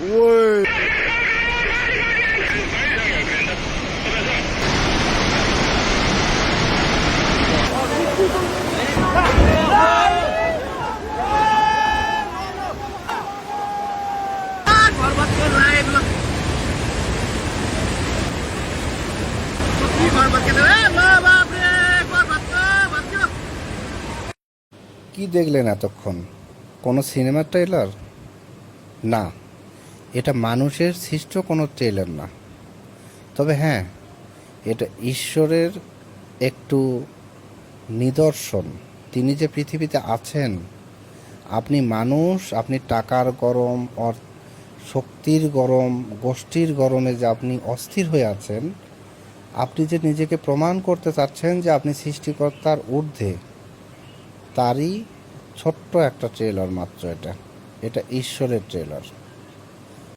Uy. কি দেখলেন এতক্ষণ? কোনো সিনেমার ট্রেলার না, এটা মানুষের সৃষ্ট কোনো ট্রেলার না। তবে হ্যাঁ, এটা ঈশ্বরের একটু নিদর্শন। তিনি যে পৃথিবীতে আছেন, আপনি মানুষ, আপনি টাকার গরম, শক্তির গরম, গোষ্ঠীর গরমে যে আপনি অস্থির হয়ে আছেন, আপনি যে নিজেকে প্রমাণ করতে চাচ্ছেন যে আপনি সৃষ্টিকর্তার ঊর্ধ্বে, তারই ছোট্ট একটা ট্রেলার মাত্র এটা। এটা ঈশ্বরের ট্রেলার।